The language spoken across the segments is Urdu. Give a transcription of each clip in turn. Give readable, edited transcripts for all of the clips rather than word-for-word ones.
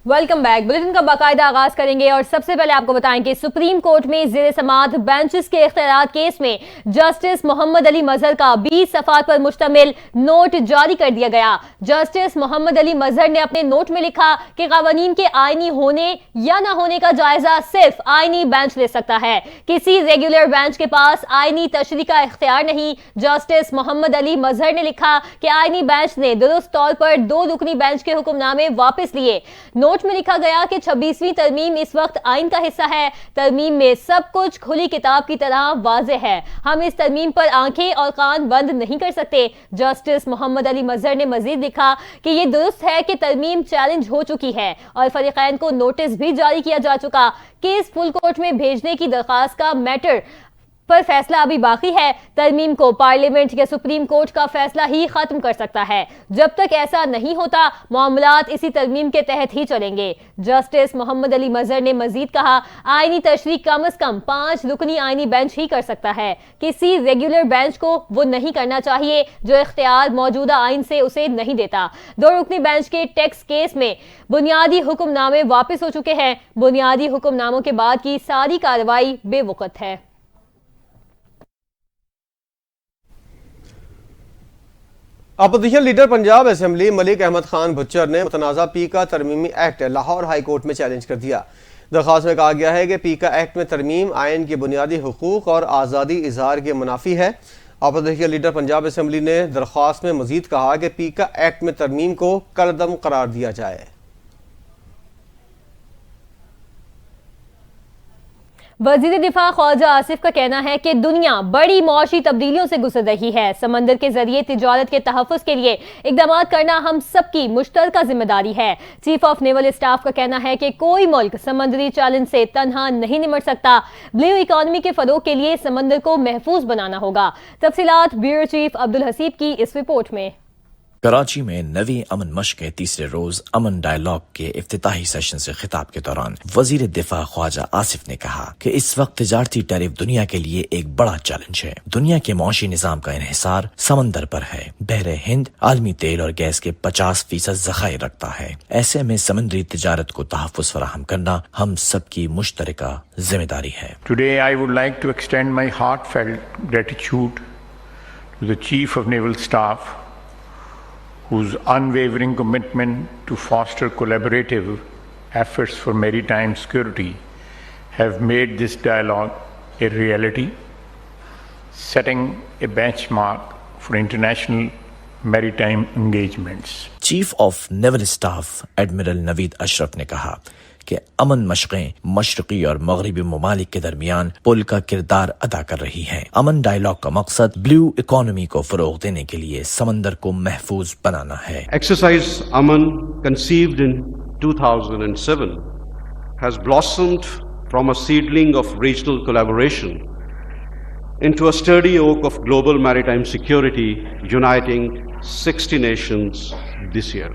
Welcome back. بلیٹن کا باقاعدہ آغاز کریں گے اور سب سے پہلے آپ کو بتائیں کہ سپریم کورٹ میں زیر سماعت بینچز کے اختیارات کیس میں جسٹس محمد علی مظہر کا 20 صفحات پر مشتمل نوٹ جاری کر دیا گیا۔ جسٹس محمد علی مظہر نے اپنے نوٹ میں لکھا کہ قوانین کے آئینی ہونے یا نہ ہونے کا جائزہ صرف آئینی بینچ لے سکتا ہے، کسی ریگولر بینچ کے پاس آئینی تشریح کا اختیار نہیں۔ جسٹس محمد علی مظہر نے لکھا کہ آئینی بینچ نے درست طور پر 2 رکنی بینچ کے حکم نامے واپس لیے۔ نوٹ میں لکھا گیا کہ 26ویں ترمیم اس وقت آئین کا حصہ ہے۔ ترمیم میں سب کچھ کھلی کتاب کی طرح واضح ہے، ہم اس ترمیم پر آنکھیں اور کان بند نہیں کر سکتے۔ جسٹس محمد علی مظہر نے مزید لکھا کہ یہ درست ہے کہ ترمیم چیلنج ہو چکی ہے اور فریقین کو نوٹس بھی جاری کیا جا چکا۔ کیس فل کورٹ میں بھیجنے کی درخواست کا میٹر پر فیصلہ ابھی باقی ہے۔ ترمیم کو پارلیمنٹ یا سپریم کورٹ کا فیصلہ ہی ختم کر سکتا ہے۔ جب تک ایسا نہیں ہوتا معاملات اسی ترمیم کے تحت ہی چلیں گے۔ جسٹس محمد علی مظہر نے مزید کہا آئینی تشریح کم از کم 5 رکنی آئینی بینچ ہی کر سکتا ہے، کسی ریگولر بینچ کو وہ نہیں کرنا چاہیے جو اختیار موجودہ آئین سے اسے نہیں دیتا۔ 2 رکنی بینچ کے ٹیکس کیس میں بنیادی حکم نامے واپس ہو چکے ہیں۔ بنیادی حکم ناموں کے بعد کی ساری کارروائی بے وقت ہے۔ Opposition leader Punjab assembly Malik Ahmad Khan Bhachar نے متنازع پیکا ترمیمی ایکٹ لاہور ہائی کورٹ میں چیلنج کر دیا۔ درخواست میں کہا گیا ہے کہ پیکا ایکٹ میں ترمیم آئین کے بنیادی حقوق اور آزادی اظہار کے منافی ہے۔ اپوزیشن لیڈر پنجاب اسمبلی نے درخواست میں مزید کہا کہ پیکا ایکٹ میں ترمیم کو کالعدم قرار دیا جائے۔ وزیر دفاع خواجہ آصف کا کہنا ہے کہ دنیا بڑی معاشی تبدیلیوں سے گزر رہی ہے، سمندر کے ذریعے تجارت کے تحفظ کے لیے اقدامات کرنا ہم سب کی مشترکہ ذمہ داری ہے۔ چیف آف نیول اسٹاف کا کہنا ہے کہ کوئی ملک سمندری چیلنج سے تنہا نہیں نمٹ سکتا، بلیو اکانومی کے فروغ کے لیے سمندر کو محفوظ بنانا ہوگا۔ تفصیلات بیورو چیف عبدالحسیب کی اس رپورٹ میں۔ کراچی میں نویں امن مشق کے تیسرے روز امن ڈائیلاگ کے افتتاحی سیشن سے خطاب کے دوران وزیر دفاع خواجہ آصف نے کہا کہ اس وقت تجارتی ٹیرف دنیا کے لیے ایک بڑا چیلنج ہے۔ دنیا کے معاشی نظام کا انحصار سمندر پر ہے۔ بحر ہند عالمی تیل اور گیس کے 50% ذخائر رکھتا ہے۔ ایسے میں سمندری تجارت کو تحفظ فراہم کرنا ہم سب کی مشترکہ ذمہ داری ہے۔ Today I would like to extend my heartfelt gratitude to the Chief of Naval Staff, whose unwavering commitment to foster collaborative efforts for maritime security have made this dialogue a reality, setting a benchmark for international maritime engagements. Chief of naval staff admiral Naveed Ashraf نے کہا کہ امن مشقیں مشرقی اور مغربی ممالک کے درمیان پل کا کردار ادا کر رہی ہیں۔ امن ڈائیلاگ کا مقصد بلیو اکانومی کو فروغ دینے کے لیے سمندر کو محفوظ بنانا ہے۔ Exercise Aman, conceived in 2007, has blossomed from a seedling of regional collaboration into a sturdy oak of global maritime security, uniting 60 nations this year.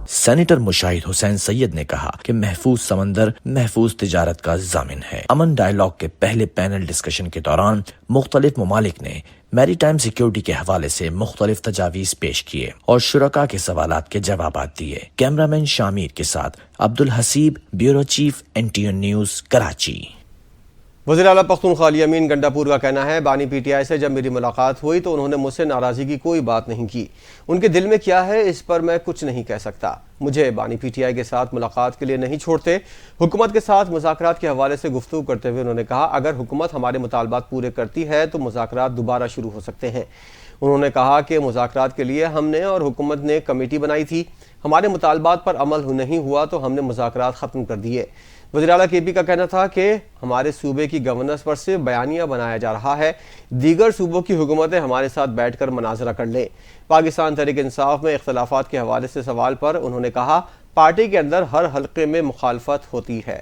Senator Mushahid حسین سید نے کہا کہ محفوظ سمندر محفوظ تجارت کا ضامن ہے۔ امن ڈائیلاگ کے پہلے پینل ڈسکشن کے دوران مختلف ممالک نے میری ٹائم سیکیورٹی کے حوالے سے مختلف تجاویز پیش کیے اور شرکاء کے سوالات کے جوابات دیے۔ کیمرامین شامیر کے ساتھ Abdulhasib, bureau chief NTN news, Karachi. وزیر اعلیٰ پختونخوا علی امین گنڈا پور کا کہنا ہے بانی پی ٹی آئی سے جب میری ملاقات ہوئی تو انہوں نے مجھ سے ناراضگی کی کوئی بات نہیں کی۔ ان کے دل میں کیا ہے اس پر میں کچھ نہیں کہہ سکتا۔ مجھے بانی پی ٹی آئی کے ساتھ ملاقات کے لیے نہیں چھوڑتے۔ حکومت کے ساتھ مذاکرات کے حوالے سے گفتگو کرتے ہوئے انہوں نے کہا اگر حکومت ہمارے مطالبات پورے کرتی ہے تو مذاکرات دوبارہ شروع ہو سکتے ہیں۔ انہوں نے کہا کہ مذاکرات کے لیے ہم نے اور حکومت نے کمیٹی بنائی تھی، ہمارے مطالبات پر عمل نہیں ہوا تو ہم نے مذاکرات ختم کر دیے۔ وزیر اعلیٰ کے پی کا کہنا تھا کہ ہمارے صوبے کی گورننس پر صرف بیانیہ بنایا جا رہا ہے، دیگر صوبوں کی حکومتیں ہمارے ساتھ بیٹھ کر مناظرہ کر لیں۔ پاکستان تحریک انصاف میں اختلافات کے حوالے سے سوال پر انہوں نے کہا پارٹی کے اندر ہر حلقے میں مخالفت ہوتی ہے۔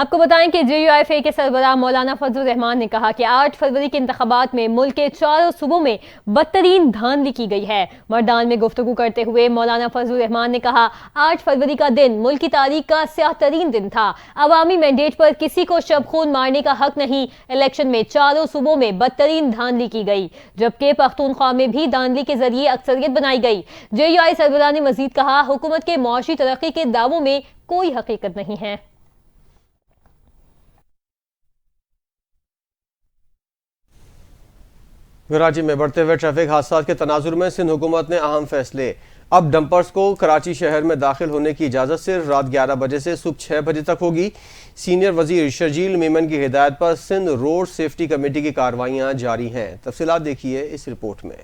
آپ کو بتائیں کہ JUIF کے سربراہ مولانا فضل الرحمان نے کہا کہ 8 فروری کے انتخابات میں ملک کے چاروں صوبوں میں بدترین دھاندلی کی گئی ہے۔ مردان میں گفتگو کرتے ہوئے مولانا فضل الرحمان نے کہا 8 فروری کا دن ملک کی تاریخ کا سیاہ ترین دن تھا۔ عوامی مینڈیٹ پر کسی کو شب خون مارنے کا حق نہیں۔ الیکشن میں چاروں صوبوں میں بدترین دھاندلی کی گئی، جبکہ پختونخوا میں بھی دھاندلی کے ذریعے اکثریت بنائی گئی۔ JUI سربراہ نے مزید کہا حکومت کے معاشی ترقی کے دعووں میں کوئی حقیقت نہیں ہے۔ کراچی میں بڑھتے ہوئے ٹریفک حادثات کے تناظر میں سندھ حکومت نے اہم فیصلے۔ اب ڈمپرز کو کراچی شہر میں داخل ہونے کی اجازت صرف رات 11 بجے سے صبح 6 بجے تک ہوگی۔ سینئر وزیر شرجیل میمن کی ہدایت پر سندھ روڈ سیفٹی کمیٹی کی کارروائیاں جاری ہیں۔ تفصیلات دیکھیے اس رپورٹ میں۔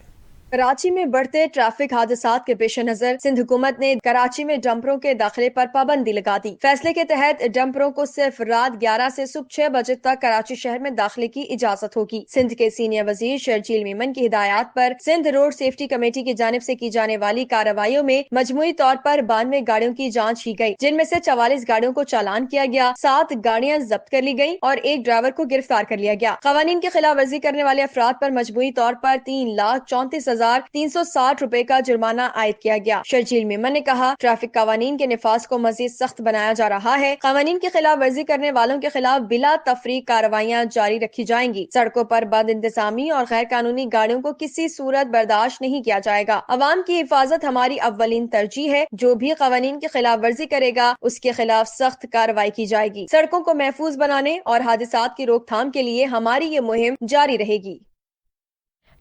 کراچی میں بڑھتے ٹریفک حادثات کے پیش نظر سندھ حکومت نے کراچی میں ڈمپروں کے داخلے پر پابندی لگا دی۔ فیصلے کے تحت ڈمپروں کو صرف رات 11 سے صبح 6 بجے تک کراچی شہر میں داخلے کی اجازت ہوگی۔ سندھ کے سینئر وزیر شرجیل میمن کی ہدایات پر سندھ روڈ سیفٹی کمیٹی کی جانب سے کی جانے والی کارروائیوں میں مجموعی طور پر 92 گاڑیوں کی جانچ کی گئی، جن میں سے 44 گاڑیوں کو چالان کیا گیا، 7 گاڑیاں ضبط کر لی گئیں اور 1 ڈرائیور کو گرفتار کر لیا گیا۔ قوانین کی خلاف ورزی کرنے والے افراد پر مجموعی طور پر 3,34,360 روپے کا جرمانہ عائد کیا گیا۔ شرجیل میمن نے کہا ٹریفک قوانین کے نفاذ کو مزید سخت بنایا جا رہا ہے۔ قوانین کی خلاف ورزی کرنے والوں کے خلاف بلا تفریق کارروائیاں جاری رکھی جائیں گی۔ سڑکوں پر بد انتظامی اور غیر قانونی گاڑیوں کو کسی صورت برداشت نہیں کیا جائے گا۔ عوام کی حفاظت ہماری اولین ترجیح ہے۔ جو بھی قوانین کی خلاف ورزی کرے گا اس کے خلاف سخت کارروائی کی جائے گی۔ سڑکوں کو محفوظ بنانے اور حادثات کی روک تھام کے لیے ہماری یہ مہم جاری رہے گی۔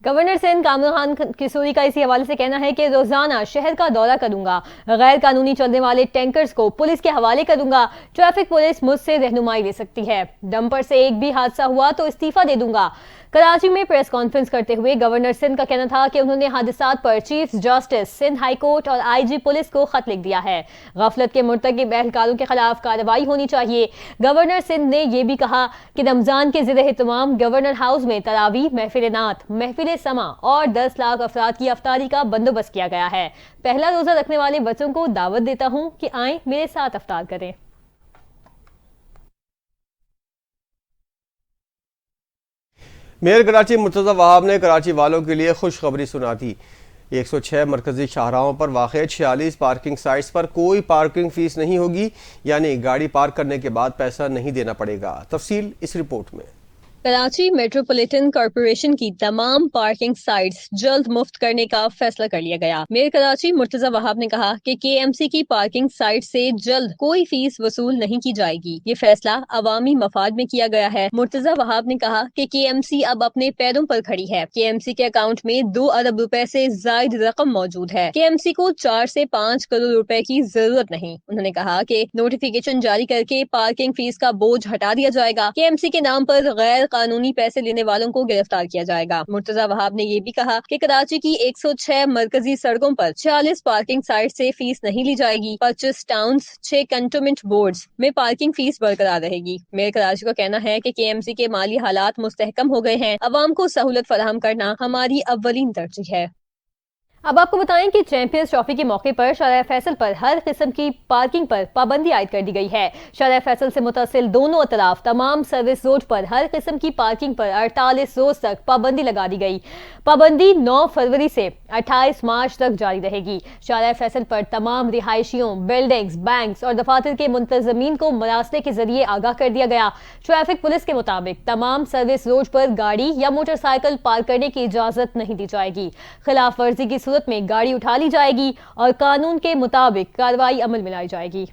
گورنر سندھ کامران خان کسوری کا اسی حوالے سے کہنا ہے کہ روزانہ شہر کا دورہ کروں گا، غیر قانونی چلنے والے ٹینکرز کو پولیس کے حوالے کروں گا، ٹریفک پولیس مجھ سے رہنمائی لے سکتی ہے، ڈمپر سے ایک بھی حادثہ ہوا تو استعفیٰ دے دوں گا۔ کراچی میں پریس کانفرنس کرتے ہوئے گورنر سندھ کا کہنا تھا کہ انہوں نے حادثات پر chief justice Sindh high court اور IG پولیس کو خط لکھ دیا ہے۔ غفلت کے مرتکب اہلکاروں کے خلاف کارروائی ہونی چاہیے۔ گورنر سندھ نے یہ بھی کہا کہ رمضان کے زیر اہتمام گورنر ہاؤس میں تراویح، محفل نعت، محفل سماع اور 10 لاکھ افراد کی افطاری کا بندوبست کیا گیا ہے۔ پہلا روزہ رکھنے والے بچوں کو دعوت دیتا ہوں کہ آئیں میرے ساتھ افطار کریں۔ میئر کراچی مرتضی وہاب نے کراچی والوں کے لیے خوشخبری سنا دی۔ 106 مرکزی شاہراہوں پر واقع 46 پارکنگ سائٹس پر کوئی پارکنگ فیس نہیں ہوگی، یعنی گاڑی پارک کرنے کے بعد پیسہ نہیں دینا پڑے گا۔ تفصیل اس رپورٹ میں۔ کراچی میٹروپولیٹن کارپوریشن کی تمام پارکنگ سائٹس جلد مفت کرنے کا فیصلہ کر لیا گیا۔ میئر کراچی مرتضی وہاب نے کہا کہ KMC کی پارکنگ سائٹ سے جلد کوئی فیس وصول نہیں کی جائے گی۔ یہ فیصلہ عوامی مفاد میں کیا گیا ہے۔ مرتضی وہاب نے کہا کہ KMC اب اپنے پیروں پر کھڑی ہے۔ KMC کے اکاؤنٹ میں 2 ارب روپے سے زائد رقم موجود ہے۔ KMC کو 4 سے 5 کروڑ روپے کی ضرورت نہیں۔ انہوں نے کہا کہ نوٹیفیکیشن جاری کر کے پارکنگ فیس کا بوجھ ہٹا دیا جائے گا۔ KMC کے نام پر غیر قانونی پیسے لینے والوں کو گرفتار کیا جائے گا۔ مرتضی وہاب نے یہ بھی کہا کہ کراچی کی 106 مرکزی سڑکوں پر 46 پارکنگ سائٹ سے فیس نہیں لی جائے گی۔ 25 ٹاؤنز، 6 کنٹونمنٹ بورڈز میں پارکنگ فیس برقرار رہے گی۔ میئر کراچی کا کہنا ہے کہ KMC کے مالی حالات مستحکم ہو گئے ہیں، عوام کو سہولت فراہم کرنا ہماری اولین ترجیح ہے۔ اب آپ کو بتائیں کہ چیمپئنز ٹرافی کے موقع پر شارع فیصل پر ہر قسم کی پارکنگ پر پابندی عائد کر دی گئی ہے۔ شارع فیصل سے متصل دونوں اطراف تمام سروس روڈ پر ہر قسم کی پارکنگ پر 48 روز تک پابندی لگا دی گئی۔ پابندی 9 فروری سے 28 مارچ تک جاری رہے گی۔ شارع فیصل پر تمام رہائشیوں، بلڈنگز، بینکس اور دفاتر کے منتظمین کو مراسلے کے ذریعے آگاہ کر دیا گیا۔ ٹریفک پولیس کے مطابق تمام سروس روڈ پر گاڑی یا موٹر سائیکل پارک کرنے کی اجازت نہیں دی جائے گی۔ خلاف ورزی کی صورت میں گاڑی اٹھا لی جائے گی اور قانون کے مطابق کارروائی عمل میں لائی جائے گی۔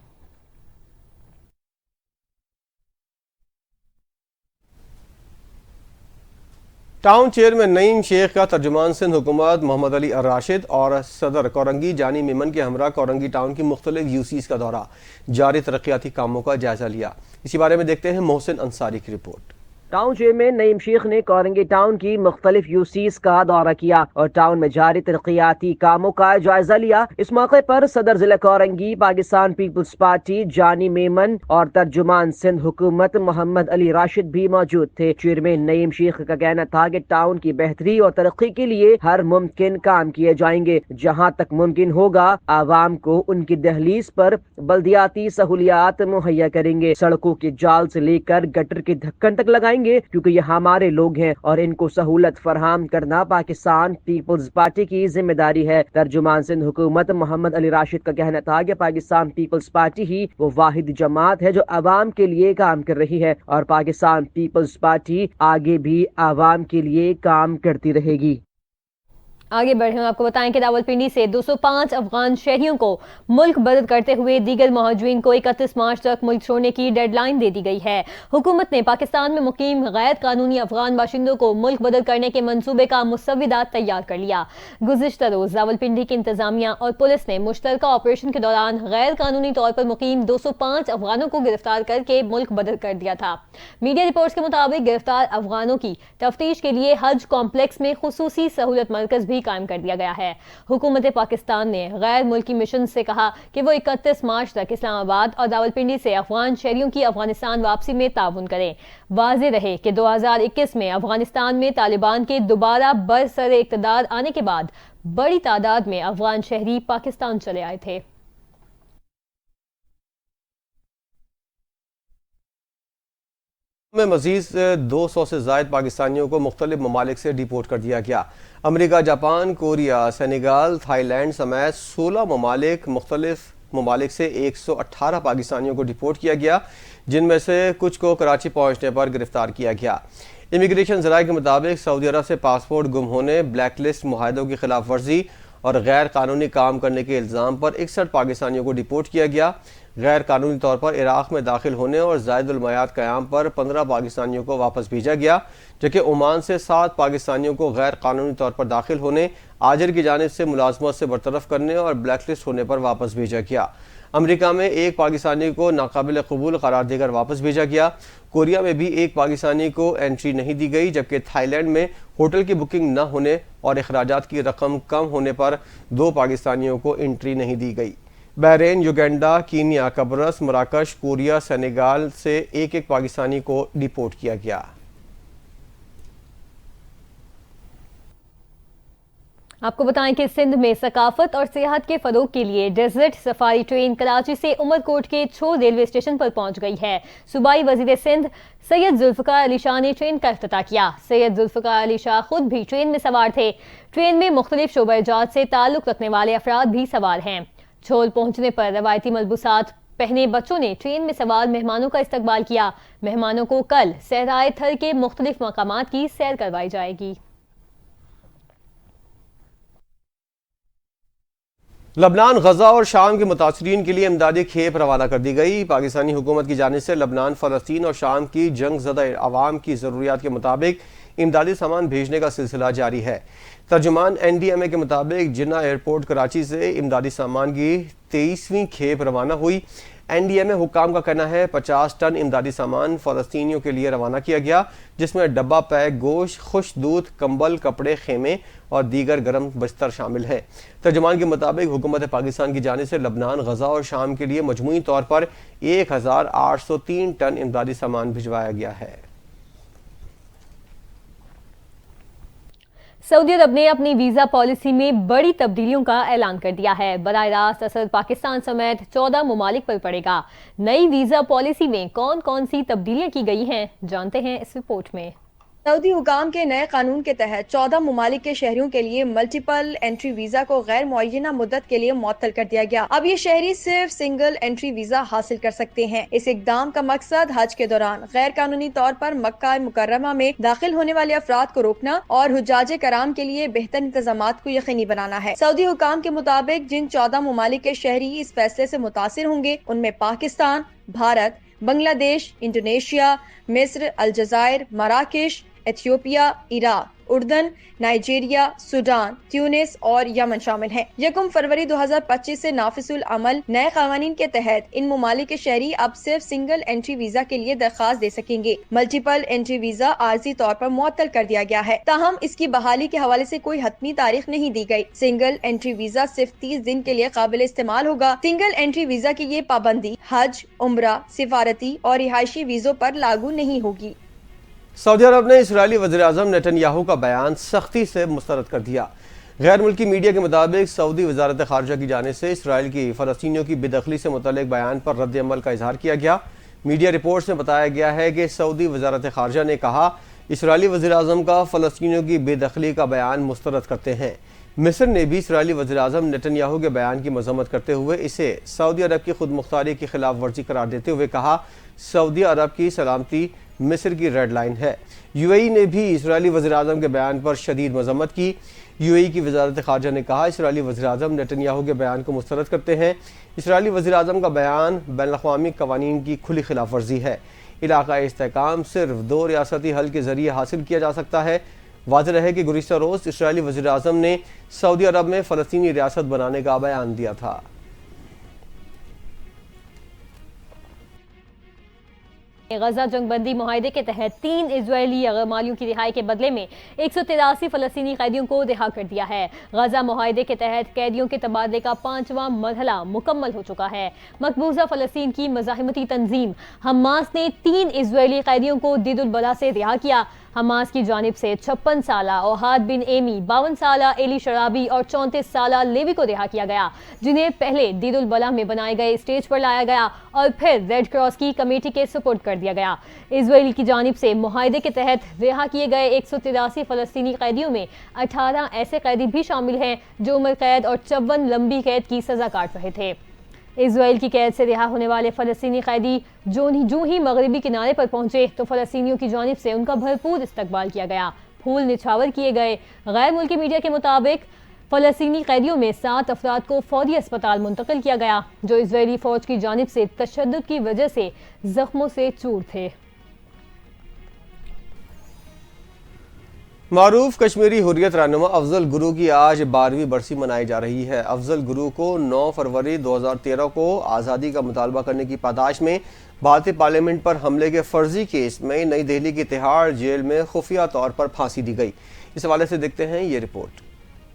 ٹاؤن چیئرمین نعیم شیخ کا ترجمان سندھ حکومت محمد علی الراشد اور صدر کورنگی جانی میمن کے ہمراہ کورنگی ٹاؤن کی مختلف UCs کا دورہ، جاری ترقیاتی کاموں کا جائزہ لیا۔ اسی بارے میں دیکھتے ہیں محسن انصاری کی رپورٹ۔ ٹاؤن چیئرمین نعیم شیخ نے کورنگی ٹاؤن کی مختلف یوسیز کا دورہ کیا اور ٹاؤن میں جاری ترقیاتی کاموں کا جائزہ لیا۔ اس موقع پر صدر ضلع کورنگی، پاکستان پیپلز پارٹی جانی میمن اور ترجمان سندھ حکومت محمد علی راشد بھی موجود تھے۔ چیئرمین نعیم شیخ کا کہنا تھا کہ ٹاؤن کی بہتری اور ترقی کے لیے ہر ممکن کام کیے جائیں گے۔ جہاں تک ممکن ہوگا عوام کو ان کی دہلیز پر بلدیاتی سہولیات مہیا کریں گے۔ سڑکوں کی جال سے لے کر گٹر کے ڈھکن تک لگائیں گے، کیونکہ یہ ہمارے لوگ ہیں اور ان کو سہولت فراہم کرنا پاکستان پیپلز پارٹی کی ذمہ داری ہے۔ ترجمان سندھ حکومت محمد علی راشد کا کہنا تھا کہ پاکستان پیپلز پارٹی ہی وہ واحد جماعت ہے جو عوام کے لیے کام کر رہی ہے اور پاکستان پیپلز پارٹی آگے بھی عوام کے لیے کام کرتی رہے گی۔ آگے بڑھیں، آپ کو بتائیں کہ راولپنڈی سے 205 افغان شہریوں کو ملک بدر کرتے ہوئے دیگر مہاجرین کو 31 مارچ تک ملک چھوڑنے کی ڈیڈ لائن دے دی گئی ہے۔ حکومت نے پاکستان میں مقیم غیر قانونی افغان باشندوں کو ملک بدر کرنے کے منصوبے کا مسودہ تیار کر لیا۔ گزشتہ روز راولپنڈی کی انتظامیہ اور پولیس نے مشترکہ آپریشن کے دوران غیر قانونی طور پر مقیم 205 افغانوں کو گرفتار کر کے ملک بدر کر دیا تھا۔ میڈیا رپورٹس کے مطابق گرفتار افغانوں کی تفتیش کے لیے حج کمپلیکس میں خصوصی سہولت مرکز بھی قائم کر دیا گیا ہے۔ حکومت پاکستان نے غیر ملکی مشن سے کہا کہ وہ 31 مارچ تک اسلام آباد اور راولپنڈی سے افغان شہریوں کی افغانستان واپسی میں تعاون کریں۔ واضح رہے کہ 2021 میں افغانستان میں طالبان کے دوبارہ برسر اقتدار آنے کے بعد بڑی تعداد میں افغان شہری پاکستان چلے آئے تھے۔ میں مزید 200 سے زائد پاکستانیوں کو مختلف ممالک سے ڈیپورٹ کر دیا گیا۔ امریکہ، Japan, Korea, Senegal, Thailand سمیت 16 مختلف ممالک سے 118 پاکستانیوں کو ڈیپورٹ کیا گیا، جن میں سے کچھ کو کراچی پہنچنے پر گرفتار کیا گیا۔ امیگریشن ذرائع کے مطابق سعودی عرب سے پاسپورٹ گم ہونے، بلیک لسٹ معاہدوں کی خلاف ورزی اور غیر قانونی کام کرنے کے الزام پر 61 پاکستانیوں کو ڈیپورٹ کیا گیا۔ غیر قانونی طور پر عراق میں داخل ہونے اور زائد المعاد قیام پر 15 پاکستانیوں کو واپس بھیجا گیا، جبکہ عمان سے 7 پاکستانیوں کو غیر قانونی طور پر داخل ہونے، آجر کی جانب سے ملازمت سے برطرف کرنے اور بلیک لسٹ ہونے پر واپس بھیجا گیا۔ امریکہ میں 1 پاکستانی کو ناقابل قبول قرار دے کر واپس بھیجا گیا۔ کوریا میں بھی 1 پاکستانی کو انٹری نہیں دی گئی، جبکہ تھائی لینڈ میں ہوٹل کی بکنگ نہ ہونے اور اخراجات کی رقم کم ہونے پر 2 پاکستانیوں کو انٹری نہیں دی گئی۔ بحرین، یوگینڈا، کینیا، قبرص، مراکش، کوریا، سینیگال سے 1 پاکستانی کو ڈیپورٹ کیا گیا۔ آپ کو بتائیں کہ سندھ میں ثقافت اور سیاحت کے فروغ کے لیے ڈیزرٹ سفاری ٹرین کراچی سے عمرکوٹ کے چھو ریلوے اسٹیشن پر پہنچ گئی ہے۔ صوبائی وزیر سندھ سید ذوالفقار علی شاہ نے ٹرین کا افتتاح کیا۔ سید ذوالفقار علی شاہ خود بھی ٹرین میں سوار تھے۔ ٹرین میں مختلف شعبہ جات سے تعلق رکھنے والے افراد بھی سوار ہیں۔ چھول پہنچنے پر روایتی ملبوسات پہنے بچوں نے ٹرین میں سوار مہمانوں کا استقبال کیا۔ مہمانوں کو کل صحرائے تھر کے مختلف مقامات کی سیر کروائی جائے گی۔ لبنان، غزہ اور شام کے متاثرین کے لیے امدادی کھیپ روانہ کر دی گئی۔ پاکستانی حکومت کی جانب سے لبنان، فلسطین اور شام کی جنگ زدہ عوام کی ضروریات کے مطابق امدادی سامان بھیجنے کا سلسلہ جاری ہے۔ ترجمان NDMA کے مطابق جناح ایئرپورٹ کراچی سے امدادی سامان کی 23ویں کھیپ روانہ ہوئی۔ NDMA حکام کا کہنا ہے 50 ٹن امدادی سامان فلسطینیوں کے لیے روانہ کیا گیا، جس میں ڈبہ پیک گوشت، خشک دودھ، کمبل، کپڑے، خیمے اور دیگر گرم بستر شامل ہیں۔ ترجمان کے مطابق حکومت پاکستان کی جانب سے لبنان، غزہ اور شام کے لیے مجموعی طور پر 1803 ٹن امدادی سامان بھجوایا گیا ہے۔ سعودی عرب نے اپنی ویزا پالیسی میں بڑی تبدیلیوں کا اعلان کر دیا ہے۔ براہ راست اثر پاکستان سمیت 14 ممالک پر پڑے گا۔ نئی ویزا پالیسی میں کون کون سی تبدیلیاں کی گئی ہیں، جانتے ہیں اس رپورٹ میں۔ سعودی حکام کے نئے قانون کے تحت 14 ممالک کے شہریوں کے لیے ملٹیپل انٹری ویزا کو غیر معینہ مدت کے لیے معطل کر دیا گیا۔ اب یہ شہری صرف سنگل انٹری ویزا حاصل کر سکتے ہیں۔ اس اقدام کا مقصد حج کے دوران غیر قانونی طور پر مکہ مکرمہ میں داخل ہونے والے افراد کو روکنا اور حجاج کرام کے لیے بہتر انتظامات کو یقینی بنانا ہے۔ سعودی حکام کے مطابق جن 14 ممالک کے شہری اس فیصلے سے متاثر ہوں گے، ان میں پاکستان، بھارت، بنگلہ دیش، انڈونیشیا، مصر، الجزائر، مراکش، ایتھیوپیا، عراق، اردن، نائجیریا، سوڈان، تیونس اور یمن شامل ہیں۔ 1 فروری 2025 سے نافذ العمل نئے قوانین کے تحت ان ممالک کے شہری اب صرف سنگل انٹری ویزا کے لیے درخواست دے سکیں گے۔ ملٹیپل انٹری ویزا عارضی طور پر معطل کر دیا گیا ہے، تاہم اس کی بحالی کے حوالے سے کوئی حتمی تاریخ نہیں دی گئی۔ سنگل انٹری ویزا صرف 30 دن کے لیے قابل استعمال ہوگا۔ سنگل انٹری ویزا کی یہ پابندی حج، عمرہ، سفارتی اور رہائشی ویزوں پر لاگو نہیں ہوگی۔ سعودی عرب نے اسرائیلی وزیراعظم نیتن یاہو کا بیان سختی سے مسترد کر دیا۔ غیر ملکی میڈیا کے مطابق سعودی وزارت خارجہ کی جانب سے اسرائیل کی فلسطینیوں کی بے دخلی سے متعلق بیان پر رد عمل کا اظہار کیا گیا۔ میڈیا رپورٹس میں بتایا گیا ہے کہ سعودی وزارت خارجہ نے کہا اسرائیلی وزیراعظم کا فلسطینیوں کی بے دخلی کا بیان مسترد کرتے ہیں۔ مصر نے بھی اسرائیلی وزیراعظم نیتن یاہو کے بیان کی مذمت کرتے ہوئے اسے سعودی عرب کی خود مختاری کی خلاف ورزی قرار دیتے ہوئے کہا سعودی عرب کی سلامتی مصر کی ریڈ لائن ہے۔ یو اے ای نے بھی اسرائیلی وزیراعظم کے بیان پر شدید مذمت کی۔ یو اے ای کی وزارت خارجہ نے کہا اسرائیلی وزیراعظم نیتن یاہو کے بیان کو مسترد کرتے ہیں۔ اسرائیلی وزیراعظم کا بیان بین الاقوامی قوانین کی کھلی خلاف ورزی ہے۔ علاقائی استحکام صرف 2 ریاستی حل کے ذریعے حاصل کیا جا سکتا ہے۔ واضح رہے کہ گزشتہ روز اسرائیلی وزیراعظم نے سعودی عرب میں فلسطینی ریاست بنانے کا بیان دیا تھا۔ غزہ جنگ بندی معاہدے کے تحت 3 اسرائیلی غیرمعلوم کی رہائی کے بدلے میں 183 فلسطینی قیدیوں کو رہا کر دیا ہے۔ غزہ معاہدے کے تحت قیدیوں کے تبادلے کا 5واں مرحلہ مکمل ہو چکا ہے۔ مقبوضہ فلسطین کی مزاحمتی تنظیم حماس نے 3 اسرائیلی قیدیوں کو دید البلا سے رہا کیا۔ حماس کی جانب سے 56 سالہ اوہاد بن ایمی، 52 سالہ ایلی شرابی اور 34 سالہ لیوی کو رہا کیا گیا، جنہیں پہلے دید البلا میں بنائے گئے اسٹیج پر لایا گیا اور پھر ریڈ کراس کی کمیٹی کے سپرد کر دیا گیا۔ اسرائیل کی جانب سے معاہدے کے تحت رہا کیے گئے 183 فلسطینی قیدیوں میں 18 ایسے قیدی بھی شامل ہیں جو عمر قید اور 54 لمبی قید کی سزا کاٹ رہے تھے۔ اسرائیل کی قید سے رہا ہونے والے فلسطینی قیدی جو ہی مغربی کنارے پر پہنچے تو فلسطینیوں کی جانب سے ان کا بھرپور استقبال کیا گیا، پھول نچھاور کیے گئے۔ غیر ملکی میڈیا کے مطابق فلسطینی قیدیوں میں 7 افراد کو فوری اسپتال منتقل کیا گیا جو اسرائیلی فوج کی جانب سے تشدد کی وجہ سے زخموں سے چور تھے۔ معروف کشمیری حریت رہنما افضل گرو کی آج 12ویں برسی منائی جا رہی ہے۔ افضل گرو کو 9 فروری 2013 کو آزادی کا مطالبہ کرنے کی پاداش میں بھارتی پارلیمنٹ پر حملے کے فرضی کیس میں نئی دہلی کی تہاڑ جیل میں خفیہ طور پر پھانسی دی گئی۔ اس حوالے سے دیکھتے ہیں یہ رپورٹ۔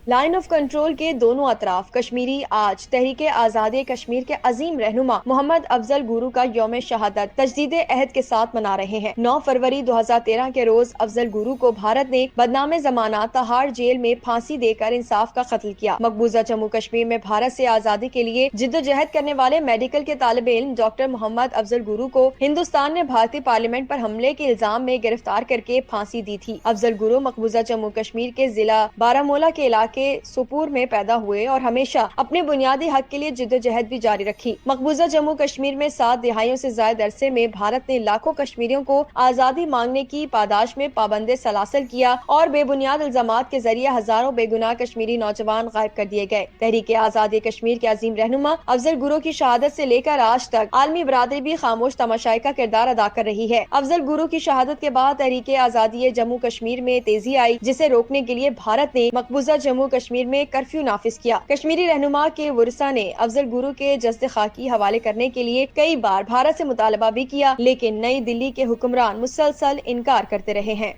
لائن آف کنٹرول کے دونوں اطراف کشمیری آج تحریک آزاد کشمیر کے عظیم رہنما محمد افضل گرو کا یوم شہادت تجدید عہد کے ساتھ منا رہے ہیں۔ 9 فروری 2013 کے روز افضل گرو کو بھارت نے بدنام زمانہ تہاڑ جیل میں پھانسی دے کر انصاف کا قتل کیا۔ مقبوضہ جموں کشمیر میں بھارت سے آزادی کے لیے جدوجہد کرنے والے میڈیکل کے طالب علم ڈاکٹر محمد افضل گرو کو ہندوستان نے بھارتی پارلیمنٹ پر حملے کے الزام میں گرفتار کر کے پھانسی دی تھی۔ افضل گرو مقبوضہ جموں کشمیر کے ضلع بارامولہ کے علاقے سپور میں پیدا ہوئے اور ہمیشہ اپنے بنیادی حق کے لیے جدوجہد بھی جاری رکھی۔ مقبوضہ جموں کشمیر میں 7 دہائیوں سے زائد عرصے میں بھارت نے لاکھوں کشمیریوں کو آزادی مانگنے کی پاداش میں پابند سلاسل کیا اور بے بنیاد الزامات کے ذریعے ہزاروں بے گناہ کشمیری نوجوان غائب کر دیے گئے۔ تحریک آزاد کشمیر کے عظیم رہنما افضل گرو کی شہادت سے لے کر آج تک عالمی برادری بھی خاموش تماشائی کا کردار ادا کر رہی ہے۔ افضل گرو کی شہادت کے بعد تحریک آزادی جموں کشمیر میں تیزی آئی، جسے روکنے کے لیے بھارت نے مقبوضہ جموں کشمیر میں کرفیو نافذ کیا۔ کشمیری رہنما کے ورثاء نے افضل گرو کے جسد خاکی حوالے کرنے کے لیے کئی بار بھارت سے مطالبہ بھی کیا، لیکن نئی دلی کے حکمران مسلسل انکار کرتے رہے ہیں۔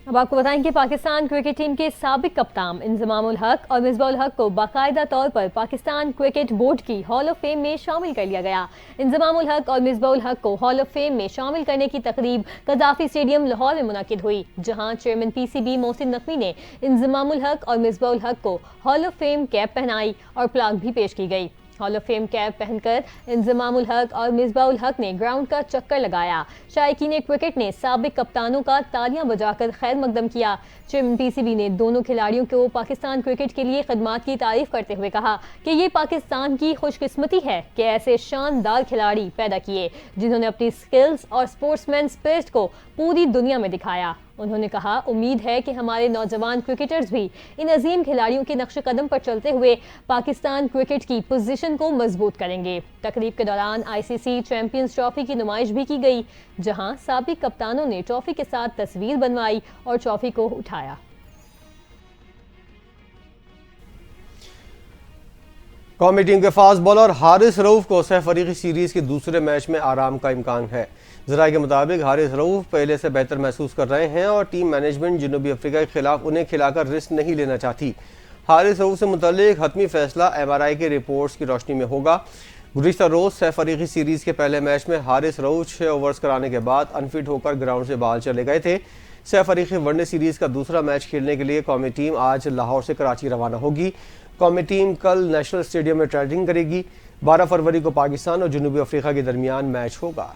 اب آپ کو بتائیں کہ پاکستان کرکٹ ٹیم کے سابق کپتان انضمام الحق اور مصباح الحق کو باقاعدہ طور پر پاکستان کرکٹ بورڈ کی ہال آف فیم میں شامل کر لیا گیا۔ انضمام الحق اور مصباح الحق کو ہال آف فیم میں شامل کرنے کی تقریب قذافی اسٹیڈیم لاہور میں منعقد ہوئی، جہاں chairman P C B Mohsin Naqvi نے انضمام الحق اور مصباح الحق کو ہال آف فیم کیپ پہنائی اور پلاک بھی پیش کی گئی۔ ہال آف فیم کیپ پہن کر انضمام الحق اور مصباح الحق نے گراؤنڈ کا چکر لگایا۔ شائقین کرکٹ نے سابق کپتانوں کا تالیاں بجا کر خیر مقدم کیا۔ چیئرمین پی سی بی نے دونوں کھلاڑیوں کو پاکستان کرکٹ کے لیے خدمات کی تعریف کرتے ہوئے کہا کہ یہ پاکستان کی خوش قسمتی ہے کہ ایسے شاندار کھلاڑی پیدا کیے جنہوں نے اپنی سکلز اور سپورٹس مین اسپرٹ کو پوری دنیا میں دکھایا۔ انہوں نے کہا امید ہے کہ ہمارے نوجوان کرکٹرز بھی ان عظیم کھلاڑیوں کے نقش قدم پر چلتے ہوئے پاکستان کرکٹ کی پوزیشن کو مضبوط کریں گے۔ تقریب کے دوران ICC چیمپئنز ٹرافی کی نمائش بھی کی گئی، جہاں سابق کپتانوں نے ٹرافی کے ساتھ تصویر بنوائی اور ٹرافی کو اٹھایا۔ قومی ٹیم کے فاسٹ بالر حارث رؤف کو سہ فریقی سیریز کے دوسرے میچ میں آرام کا امکان ہے۔ ذرائع کے مطابق حارث رؤف پہلے سے بہتر محسوس کر رہے ہیں اور ٹیم مینجمنٹ جنوبی افریقہ کے خلاف انہیں کھلا کر رسک نہیں لینا چاہتی۔ حارث رؤف سے متعلق حتمی فیصلہ MRI کے رپورٹس کی روشنی میں ہوگا۔ گزشتہ روز سہ فریقی سیریز کے پہلے میچ میں حارث رؤف 6 اوورز کرانے کے بعد انفٹ ہو کر گراؤنڈ سے باہر چلے گئے تھے۔ سہ فریقی ون ڈے سیریز کا دوسرا میچ کھیلنے کے لیے قومی ٹیم آج لاہور سے کراچی روانہ ہوگی۔ قومی ٹیم کل نیشنل اسٹیڈیم میں ٹریننگ کرے گی۔ 12 فروری کو پاکستان اور جنوبی افریقہ کے درمیان میچ ہوگا۔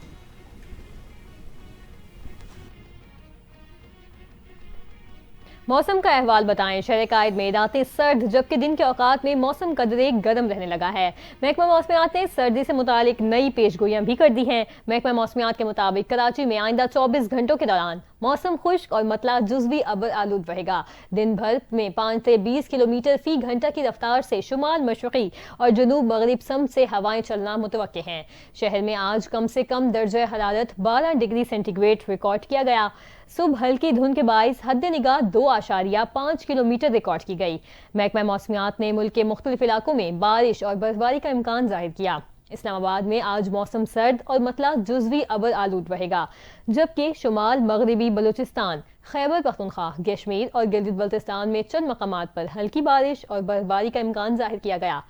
موسم کا احوال بتائیں۔ شہر قائد میں راتیں سرد جبکہ دن کے اوقات میں موسم قدرے گرم رہنے لگا ہے۔ محکمہ موسمیات نے سردی سے متعلق نئی پیش گوئیاں بھی کر دی ہیں۔ محکمہ موسمیات کے مطابق کراچی میں آئندہ 24 گھنٹوں کے دوران موسم خشک اور مطلع جزوی ابر آلود رہے گا۔ دن بھر میں 5 سے 20 کلومیٹر فی گھنٹہ کی رفتار سے شمال مشرقی اور جنوب مغرب سمت سے ہوائیں چلنا متوقع ہیں۔ شہر میں آج کم سے کم درجہ حرارت 12 ڈگری سینٹی گریڈ ریکارڈ کیا گیا۔ صبح ہلکی دھند کے باعث حد نگاہ 2.5 کلومیٹر ریکارڈ کی گئی۔ محکمہ موسمیات نے ملک کے مختلف علاقوں میں بارش اور برفباری کا امکان ظاہر کیا۔ اسلام آباد میں آج موسم سرد اور مطلع جزوی ابر آلود رہے گا، جبکہ شمال مغربی بلوچستان، خیبر پختونخوا، کشمیر اور گلگت بلتستان میں چند مقامات پر ہلکی بارش اور برفباری کا امکان ظاہر کیا گیا۔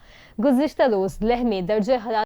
گزشتہ روز لیہ میں درجہ حرارت